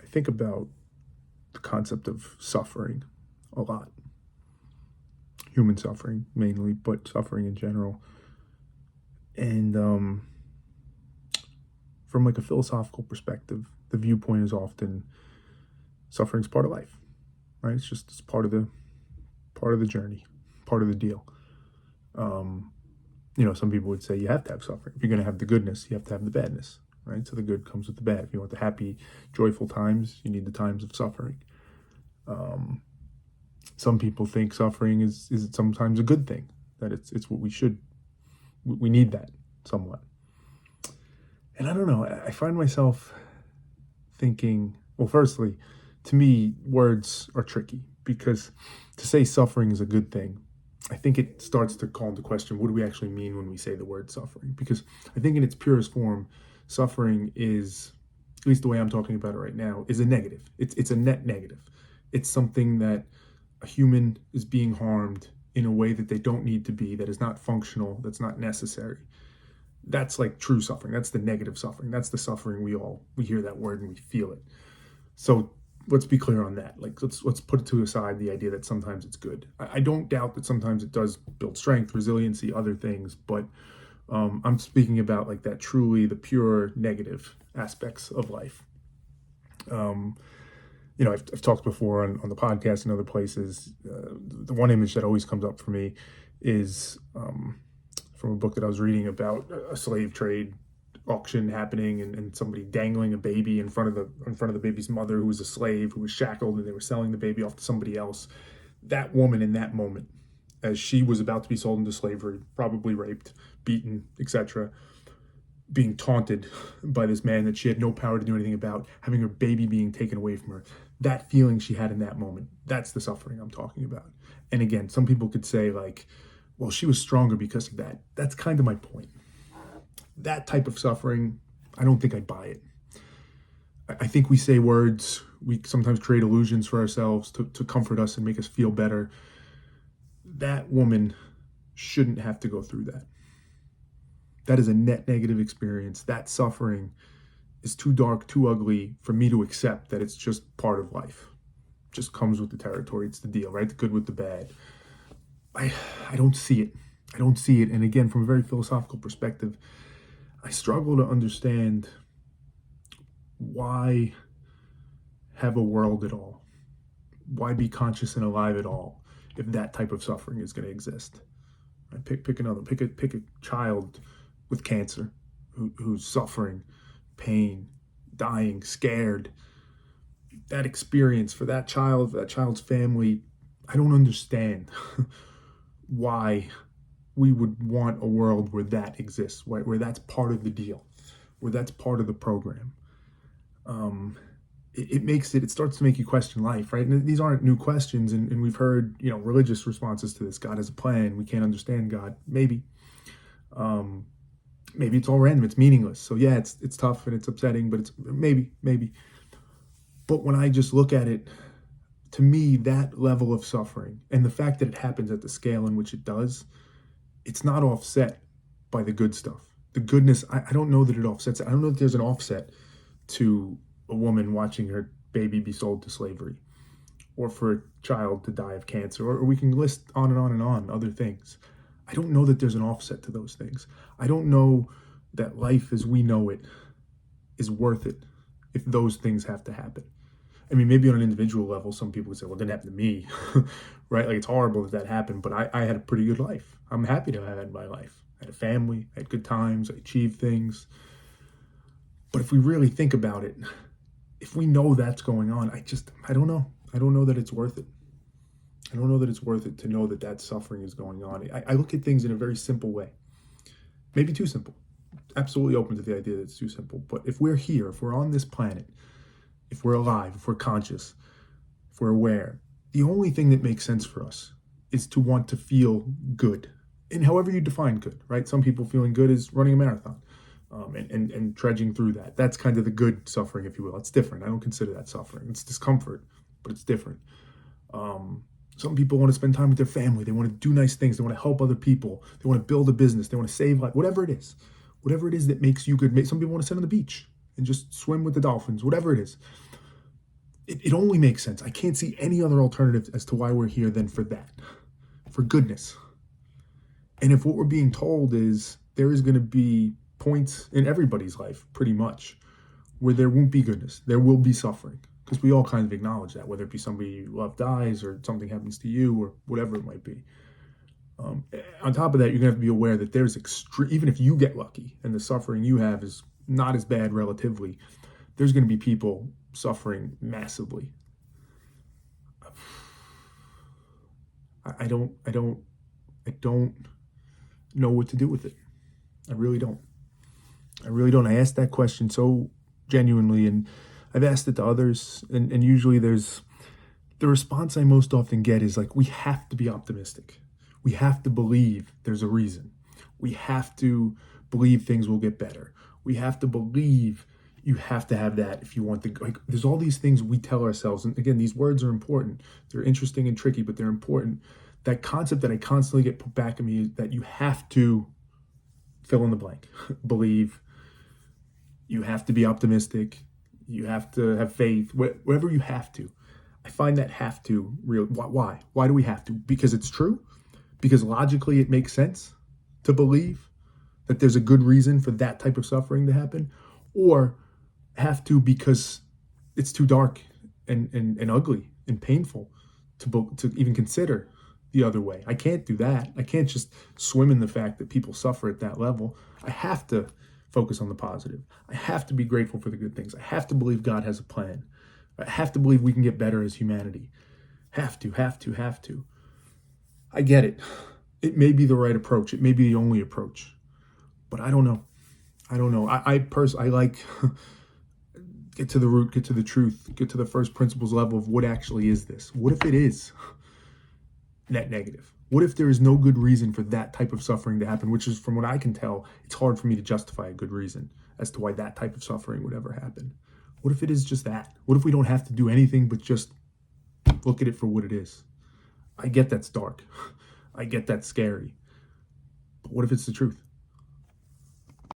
I think about the concept of suffering a lot, human suffering mainly, but suffering in general. And from like a philosophical perspective, the viewpoint is often suffering's part of life, right? It's part of the journey, part of the deal. Um, some people would say you have to have suffering. If you're going to have the goodness, you have to have the badness, right? So the good comes with the bad. If you want the happy, joyful times, you need the times of suffering. Um, some people think suffering is sometimes a good thing, that it's what we need that somewhat. And I don't know, I find myself thinking, well, firstly, to me, words are tricky because to say suffering is a good thing, I think it starts to call into question what do we actually mean when we say the word suffering? Because I think in its purest form, suffering is, at least the way I'm talking about it right now, is a negative. It's a net negative. It's something that a human is being harmed in a way that they don't need to be, that is not functional, that's not necessary. That's like true suffering. That's the negative suffering. That's the suffering we hear that word and we feel it. So let's be clear on that. Like let's put to aside the idea that sometimes it's good. I don't doubt that sometimes it does build strength, resiliency, other things, but I'm speaking about like that truly the pure negative aspects of life. I've talked before on the podcast and other places. The one image that always comes up for me is from a book that I was reading about a slave trade auction happening and somebody dangling a baby in front of the baby's mother, who was a slave, who was shackled, and they were selling the baby off to somebody else. That woman in that moment, as she was about to be sold into slavery, probably raped, beaten, etc., being taunted by this man that she had no power to do anything about, having her baby being taken away from her, that feeling she had in that moment, that's the suffering I'm talking about. And again, some people could say like, well, she was stronger because of that. That's kind of my point. That type of suffering, I don't think I buy it. I think we say words, we sometimes create illusions for ourselves to comfort us and make us feel better. That woman shouldn't have to go through that. That is a net negative experience. That suffering is too dark, too ugly for me to accept that it's just part of life. It just comes with the territory. It's the deal, right? The good with the bad. I don't see it. I don't see it. And again, from a very philosophical perspective, I struggle to understand why have a world at all? Why be conscious and alive at all if that type of suffering is going to exist? Right? Pick a child with cancer who's suffering, pain, dying, scared. That experience for that child, for that child's family, I don't understand why we would want a world where that exists, right? Where that's part of the deal, where that's part of the program. It starts to make you question life, right? And these aren't new questions, and we've heard, religious responses to this. God has a plan. We can't understand God. Maybe it's all random. It's meaningless. So yeah, it's tough and it's upsetting, but it's maybe. But when I just look at it, to me, that level of suffering and the fact that it happens at the scale in which it does, it's not offset by the good stuff. The goodness, I don't know that it offsets it. I don't know that there's an offset to a woman watching her baby be sold to slavery, or for a child to die of cancer, or we can list on and on and on other things. I don't know that there's an offset to those things. I don't know that life as we know it is worth it if those things have to happen. I mean, maybe on an individual level, some people would say, well, it didn't happen to me, right? Like, it's horrible that happened, but I had a pretty good life. I'm happy to have had my life. I had a family, I had good times, I achieved things. But if we really think about it, if we know that's going on, I don't know. I don't know that it's worth it. I don't know that it's worth it to know that suffering is going on. I look at things in a very simple way. Maybe too simple. Absolutely open to the idea that it's too simple. But if we're here, if we're on this planet, if we're alive, if we're conscious, if we're aware, the only thing that makes sense for us is to want to feel good. And however you define good, right? Some people feeling good is running a marathon and trudging through that. That's kind of the good suffering, if you will. It's different. I don't consider that suffering. It's discomfort, but it's different. Some people want to spend time with their family. They want to do nice things. They want to help other people. They want to build a business. They want to save life, whatever it is that makes you good. Some people want to sit on the beach and just swim with the dolphins, whatever it is. It only makes sense. I can't see any other alternative as to why we're here than for that, for goodness. And if what we're being told is there is going to be points in everybody's life, pretty much, where there won't be goodness, there will be suffering, because we all kind of acknowledge that, whether it be somebody you love dies or something happens to you or whatever it might be. On top of that, you're going to have to be aware that there's extreme, even if you get lucky and the suffering you have is not as bad relatively, there's going to be people suffering massively. I don't know what to do with it. I really don't. I asked that question so genuinely, and I've asked it to others, and usually there's the response I most often get is like, we have to be optimistic. We have to believe there's a reason. We have to believe things will get better. We have to believe you have to have that if you want to, like, there's all these things we tell ourselves. And again, these words are important. They're interesting and tricky, but they're important. That concept that I constantly get put back at me is that you have to fill in the blank. Believe, you have to be optimistic, you have to have faith, whatever you have to. I find that have to real. Why? Why do we have to? Because it's true? Because logically it makes sense to believe that there's a good reason for that type of suffering to happen? Or have to because it's too dark and ugly and painful to even consider the other way? I can't do that. I can't just swim in the fact that people suffer at that level. I have to focus on the positive. I have to be grateful for the good things. I have to believe God has a plan. I have to believe we can get better as humanity. Have to. I get it. It may be the right approach. It may be the only approach. But I don't know. I like get to the root, get to the truth, get to the first principles level of what actually is this. What if it is net negative? What if there is no good reason for that type of suffering to happen, which is, from what I can tell, it's hard for me to justify a good reason as to why that type of suffering would ever happen. What if it is just that? What if we don't have to do anything but just look at it for what it is? I get that's dark. I get that's scary. But what if it's the truth?